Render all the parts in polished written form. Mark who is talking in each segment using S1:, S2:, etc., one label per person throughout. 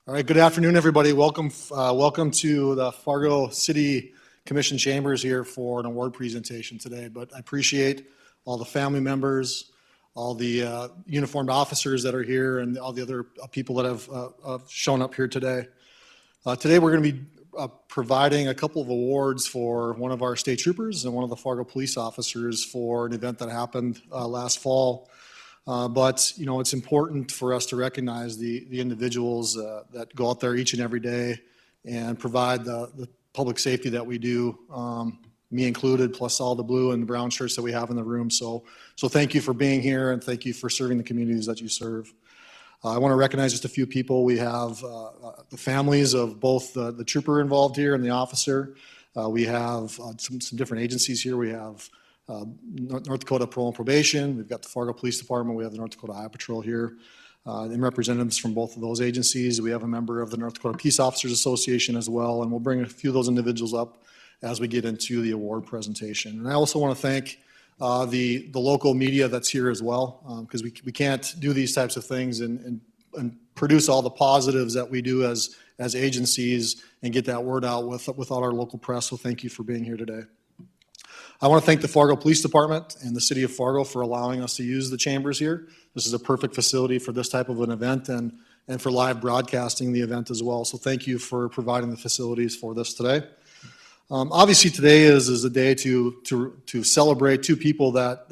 S1: All right, good afternoon, everybody. Welcome to the Fargo City Commission chambers here for an award presentation today. But I appreciate all the family members, all the uniformed officers that are here, and all the other people that have shown up here today. Today we're going to be providing a couple of awards for one of our state troopers and one of the Fargo police officers for an event that happened last fall. But you know, it's important for us to recognize the individuals that go out there each and every day and provide the public safety that we do, me included, plus all the blue and brown shirts that we have in the room. So thank you for being here, and thank you for serving the communities that you serve. I want to recognize just a few people. We have the families of both the trooper involved here and the officer. We have some different agencies here. We have North Dakota Parole and Probation. We've got the Fargo Police Department. We have the North Dakota Highway Patrol here, and representatives from both of those agencies. We have a member of the North Dakota Peace Officers Association as well, and we'll bring a few of those individuals up as we get into the award presentation. And I also want to thank the local media that's here as well, because we can't do these types of things and produce all the positives that we do as agencies and get that word out without our local press. So thank you for being here today. I want to thank the Fargo Police Department and the City of Fargo for allowing us to use the chambers here. This is a perfect facility for this type of an event and for live broadcasting the event as well. So thank you for providing the facilities for this today. Obviously today is a day to celebrate two people that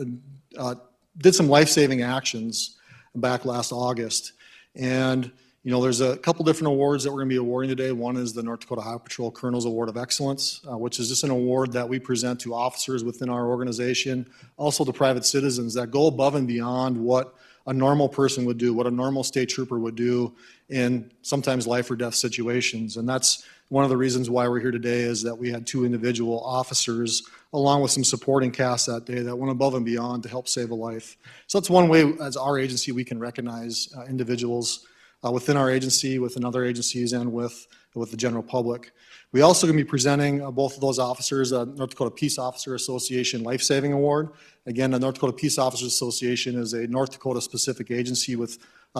S1: did some life-saving actions back last August. And you know, there's a couple different awards that we're going to be awarding today. One is the North Dakota Highway Patrol Colonel's Award of Excellence, which is just an award that we present to officers within our organization, also to private citizens that go above and beyond what a normal person would do, what a normal state trooper would do in sometimes life or death situations. And that's one of the reasons why we're here today, is that we had two individual officers along with some supporting cast that day that went above and beyond to help save a life. So that's one way as our agency we can recognize individuals within our agency, within other agencies, and with the general public. We also going to be presenting both of those officers a North Dakota Peace Officer Association Life Saving Award. Again, the North Dakota Peace Officers Association is a North Dakota specific agency with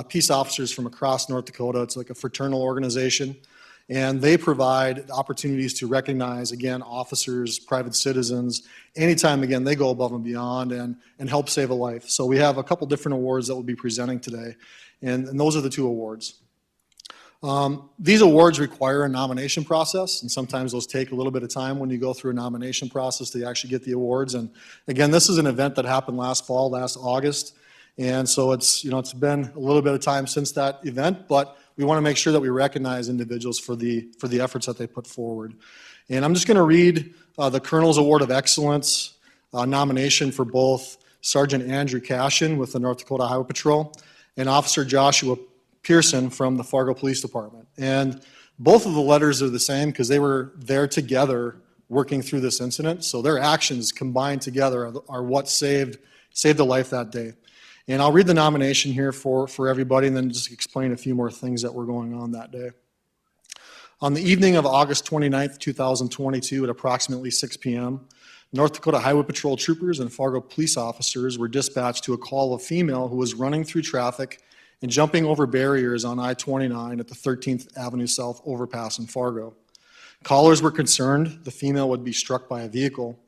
S1: peace officers from across North Dakota. It's like a fraternal organization. And they provide opportunities to recognize, again, officers, private citizens, anytime, again, they go above and beyond and help save a life. So we have a couple different awards that we'll be presenting today, and those are the two awards. These awards require a nomination process, and sometimes those take a little bit of time when you go through a nomination process to actually get the awards. And again, this is an event that happened last fall, last August, and so it's been a little bit of time since that event, but we want to make sure that we recognize individuals for the efforts that they put forward. And I'm just going to read the Colonel's Award of Excellence nomination for both Sergeant Andrew Cashin with the North Dakota Highway Patrol and Officer Joshua Pearson from the Fargo Police Department. And both of the letters are the same because they were there together working through this incident. So their actions combined together are what saved a life that day. And I'll read the nomination here for everybody and then just explain a few more things that were going on that day. On the evening of August 29th, 2022 at approximately 6 p.m., North Dakota Highway Patrol troopers and Fargo police officers were dispatched to a call of a female who was running through traffic and jumping over barriers on I-29 at the 13th Avenue South overpass in Fargo. Callers were concerned the female would be struck by a vehicle.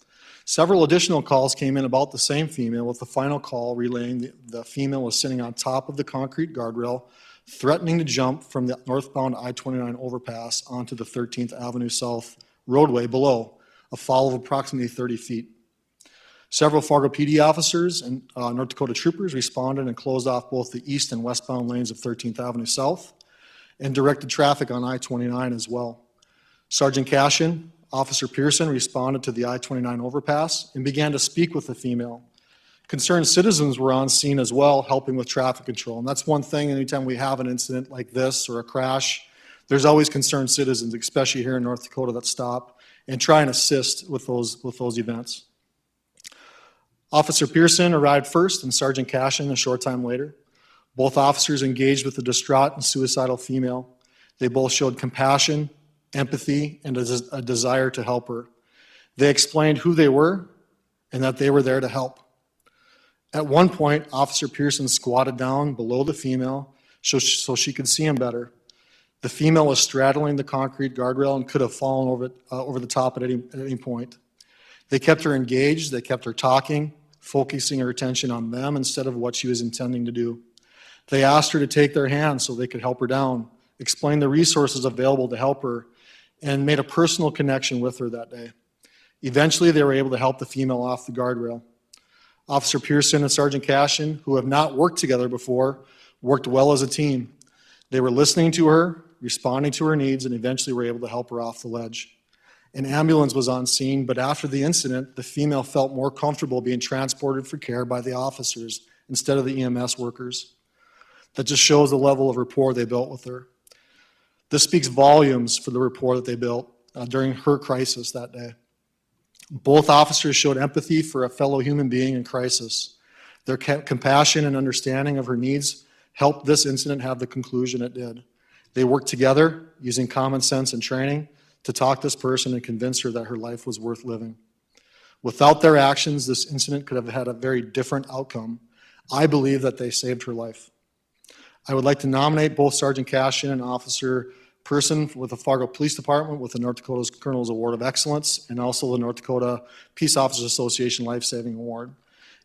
S1: Several additional calls came in about the same female, with the final call relaying the female was sitting on top of the concrete guardrail, threatening to jump from the northbound I-29 overpass onto the 13th Avenue South roadway below, a fall of approximately 30 feet. Several Fargo PD officers and North Dakota troopers responded and closed off both the east and westbound lanes of 13th Avenue South and directed traffic on I-29 as well. Sergeant Cashin, Officer Pearson responded to the I-29 overpass and began to speak with the female. Concerned citizens were on scene as well, helping with traffic control. And that's one thing, anytime we have an incident like this or a crash, there's always concerned citizens, especially here in North Dakota, that stop and try and assist with those events. Officer Pearson arrived first and Sergeant Cashin a short time later. Both officers engaged with the distraught and suicidal female. They both showed compassion, empathy, and a desire to help her. They explained who they were and that they were there to help. At one point, Officer Pearson squatted down below the female so she could see him better. The female was straddling the concrete guardrail and could have fallen over the top at any point. They kept her engaged, they kept her talking, focusing her attention on them instead of what she was intending to do. They asked her to take their hand so they could help her down, explain the resources available to help her, and made a personal connection with her that day. Eventually, they were able to help the female off the guardrail. Officer Pearson and Sergeant Cashin, who have not worked together before, worked well as a team. They were listening to her, responding to her needs, and eventually were able to help her off the ledge. An ambulance was on scene, but after the incident, the female felt more comfortable being transported for care by the officers instead of the EMS workers. That just shows the level of rapport they built with her. This speaks volumes for the rapport that they built during her crisis that day. Both officers showed empathy for a fellow human being in crisis. Their compassion and understanding of her needs helped this incident have the conclusion it did. They worked together using common sense and training to talk this person and convince her that her life was worth living. Without their actions, this incident could have had a very different outcome. I believe that they saved her life. I would like to nominate both Sergeant Cashin and Officer Pearson with the Fargo Police Department with the North Dakota's Colonel's Award of Excellence and also the North Dakota Peace Officers Association Life Saving Award.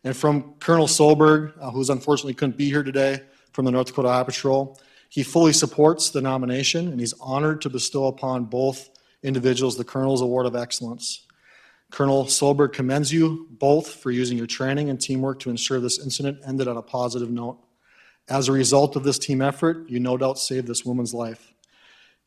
S1: And from Colonel Solberg, who's unfortunately couldn't be here today, from the North Dakota Highway Patrol, he fully supports the nomination and he's honored to bestow upon both individuals the Colonel's Award of Excellence. Colonel Solberg commends you both for using your training and teamwork to ensure this incident ended on a positive note. As a result of this team effort, you no doubt saved this woman's life.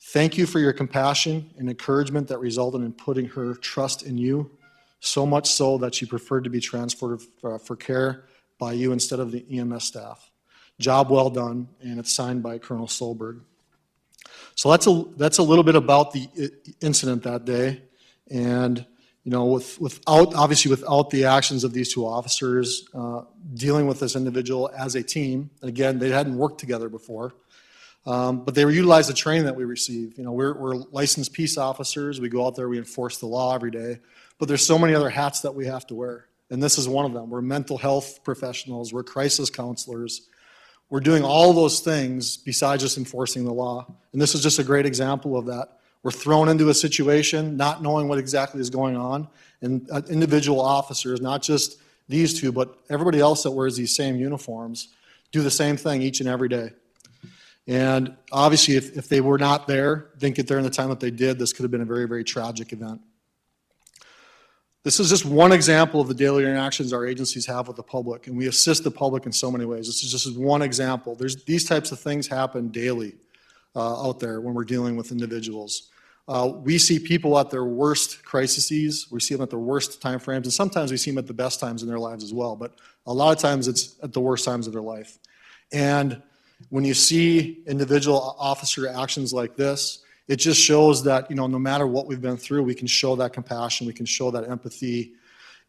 S1: Thank you for your compassion and encouragement that resulted in putting her trust in you, so much so that she preferred to be transported for care by you instead of the EMS staff. Job well done, and it's signed by Colonel Solberg. So that's a little bit about the incident that day, and you know, without the actions of these two officers dealing with this individual as a team, and again, they hadn't worked together before, but they utilized the training that we received. You know, we're licensed peace officers. We go out there, we enforce the law every day, but there's so many other hats that we have to wear, and this is one of them. We're mental health professionals. We're crisis counselors. We're doing all those things besides just enforcing the law, and this is just a great example of that. We're thrown into a situation not knowing what exactly is going on, and individual officers, not just these two, but everybody else that wears these same uniforms, do the same thing each and every day. And obviously, if they were not there, didn't get there in the time that they did, this could have been a very, very tragic event. This is just one example of the daily interactions our agencies have with the public, and we assist the public in so many ways. This is just one example. These types of things happen daily out there when we're dealing with individuals. We see people at their worst crises, we see them at their worst time frames, and sometimes we see them at the best times in their lives as well, but a lot of times it's at the worst times of their life. And when you see individual officer actions like this, it just shows that, you know, no matter what we've been through, we can show that compassion, we can show that empathy,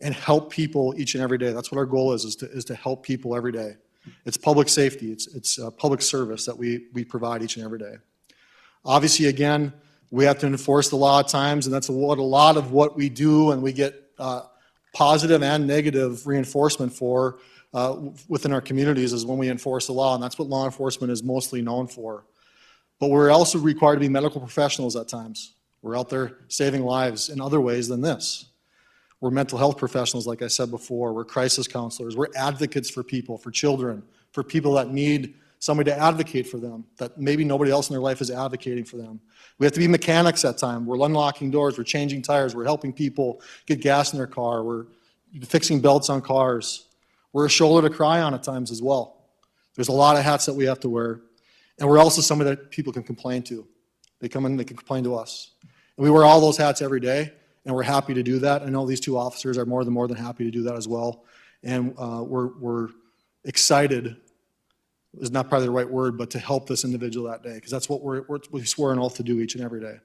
S1: and help people each and every day. That's what our goal is to help people every day. It's public safety, it's public service that we provide each and every day. Obviously, again, we have to enforce the law at times, and that's what a lot of what we do, and we get positive and negative reinforcement for within our communities is when we enforce the law, and that's what law enforcement is mostly known for. But we're also required to be medical professionals at times. We're out there saving lives in other ways than this. We're mental health professionals, like I said before. We're crisis counselors. We're advocates for people, for children, for people that need somebody to advocate for them, that maybe nobody else in their life is advocating for them. We have to be mechanics at times. We're unlocking doors. We're changing tires. We're helping people get gas in their car. We're fixing belts on cars. We're a shoulder to cry on at times as well. There's a lot of hats that we have to wear. And we're also somebody that people can complain to. They come in, they can complain to us. And we wear all those hats every day, and we're happy to do that. I know these two officers are more than happy to do that as well. And we're excited, is not probably the right word, but to help this individual that day, because that's what we swear an oath to do each and every day.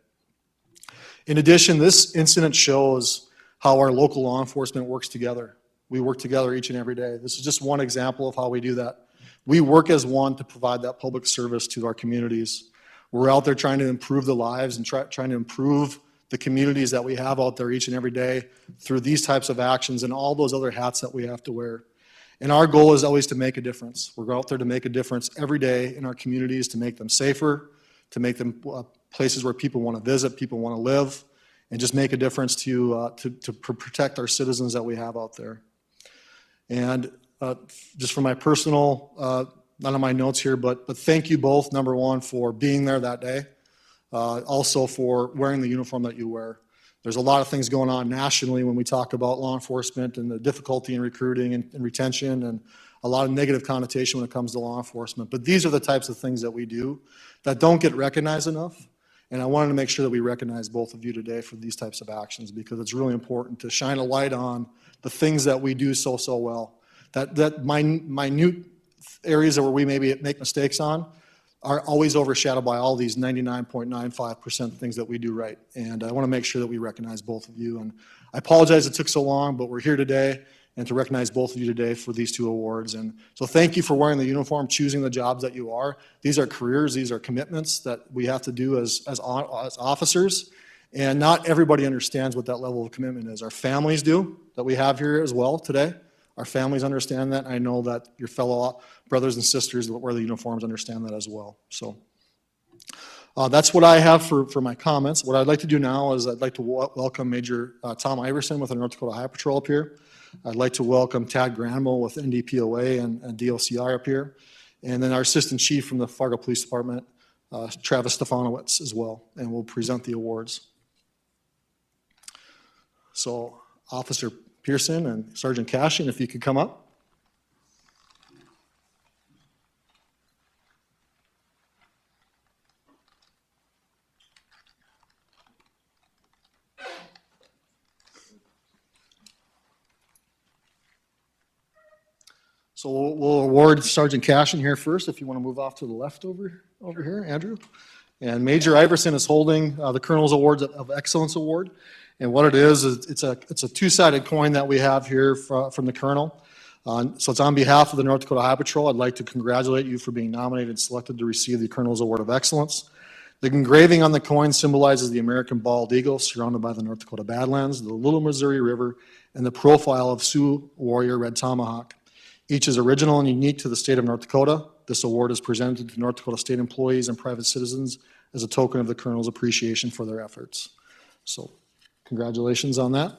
S1: In addition, this incident shows how our local law enforcement works together. We work together each and every day. This is just one example of how we do that. We work as one to provide that public service to our communities. We're out there trying to improve the lives and trying to improve the communities that we have out there each and every day through these types of actions and all those other hats that we have to wear. And our goal is always to make a difference. We're out there to make a difference every day in our communities, to make them safer, to make them places where people want to visit, people want to live, and just make a difference to protect our citizens that we have out there. And just for my personal, none of my notes here, but thank you both, number one, for being there that day. Also for wearing the uniform that you wear. There's a lot of things going on nationally when we talk about law enforcement and the difficulty in recruiting and retention, and a lot of negative connotation when it comes to law enforcement. But these are the types of things that we do that don't get recognized enough. And I wanted to make sure that we recognize both of you today for these types of actions, because it's really important to shine a light on the things that we do so well. That minute areas where we maybe make mistakes on are always overshadowed by all these 99.95% things that we do right. And I want to make sure that we recognize both of you. And I apologize it took so long, but we're here today and to recognize both of you today for these 2 awards. And so thank you for wearing the uniform, choosing the jobs that you are. These are careers, these are commitments that we have to do as officers. And not everybody understands what that level of commitment is. Our families do, that we have here as well today. Our families understand that. I know that your fellow brothers and sisters that wear the uniforms understand that as well. So that's what I have for my comments. What I'd like to do now is I'd like to welcome Major Tom Iverson with the North Dakota High Patrol up here. I'd like to welcome Tad Granville with NDPOA and DOCR up here. And then our Assistant Chief from the Fargo Police Department, Travis Stefanowicz as well. And we'll present the awards. So Officer Pearson and Sergeant Cashin, if you could come up. So we'll award Sergeant Cashin here first, if you want to move off to the left over here, Andrew. And Major Iverson is holding the Colonel's Awards of Excellence Award. And what it is it's a two-sided coin that we have here from the Colonel. So it's on behalf of the North Dakota High Patrol. I'd like to congratulate you for being nominated and selected to receive the Colonel's Award of Excellence. The engraving on the coin symbolizes the American bald eagle surrounded by the North Dakota Badlands, the Little Missouri River, and the profile of Sioux warrior Red Tomahawk. Each is original and unique to the state of North Dakota. This award is presented to North Dakota state employees and private citizens as a token of the Colonel's appreciation for their efforts. So congratulations on that.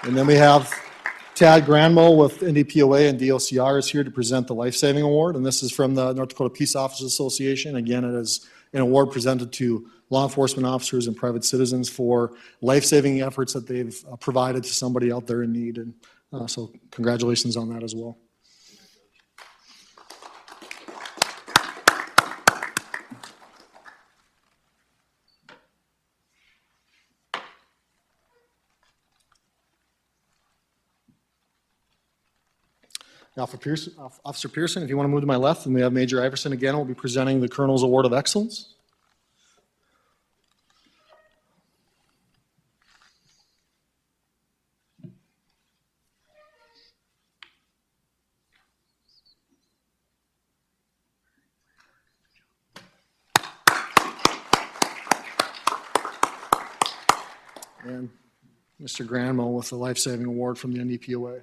S1: And then we have Tad Granville with NDPOA and DOCR is here to present the Life Saving Award. And this is from the North Dakota Peace Officers Association. Again, it is an award presented to law enforcement officers and private citizens for life-saving efforts that they've provided to somebody out there in need. And so congratulations on that as well. Now for Pearson, Officer Pearson, if you want to move to my left, and we have Major Iverson again, will be presenting the Colonel's Award of Excellence. And Mr. Granville with the Life Saving Award from the NDPOA.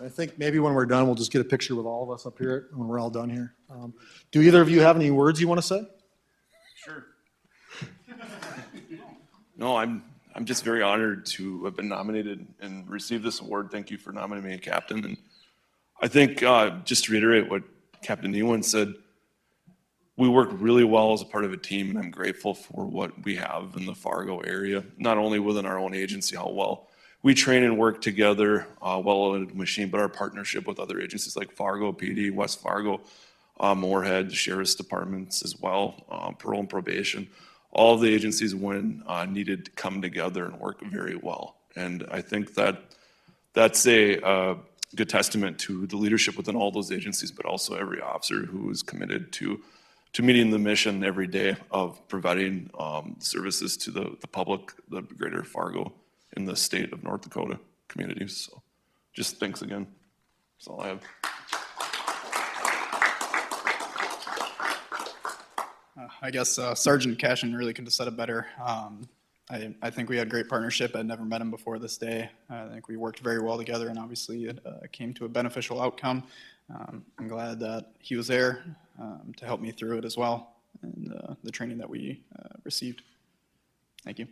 S1: I think maybe when we're done, we'll just get a picture with all of us up here when we're all done here. Do either of you have any words you want to say?
S2: Sure. No, I'm just very honored to have been nominated and receive this award. Thank you for nominating me a captain. And I think just to reiterate what Captain Newan said, we work really well as a part of a team, and I'm grateful for what we have in the Fargo area, not only within our own agency, how well we train and work together, well-oiled machine, but our partnership with other agencies like Fargo PD, West Fargo, Moorhead, Sheriff's Departments as well, parole and probation. All of the agencies, when needed, to come together and work very well. And I think that that's a good testament to the leadership within all those agencies, but also every officer who is committed to meeting the mission every day of providing services to the public, the greater Fargo in the state of North Dakota communities. So just thanks again. That's all I have.
S3: I guess Sergeant Cashin really couldn't have said it better. I think we had a great partnership. I'd never met him before this day. I think we worked very well together, and obviously it came to a beneficial outcome. I'm glad that he was there to help me through it as well, and the training that we received. Thank you.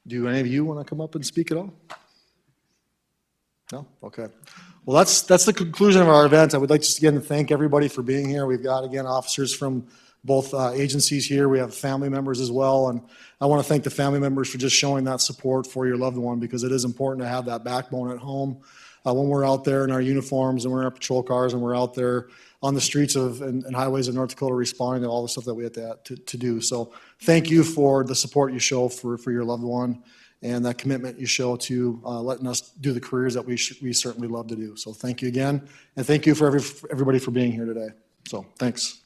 S1: Do any of you want to come up and speak at all? No? Okay. Well, that's the conclusion of our event. I would like just again to thank everybody for being here. We've got, again, officers from both agencies here. We have family members as well. And I want to thank the family members for just showing that support for your loved one, because it is important to have that backbone at home when we're out there in our uniforms and we're in our patrol cars and we're out there on the streets and highways of North Dakota responding to all the stuff that we have to do. So thank you for the support you show for your loved one, and that commitment you show to letting us do the careers that we certainly love to do. So thank you again, and thank you for everybody for being here today. So thanks.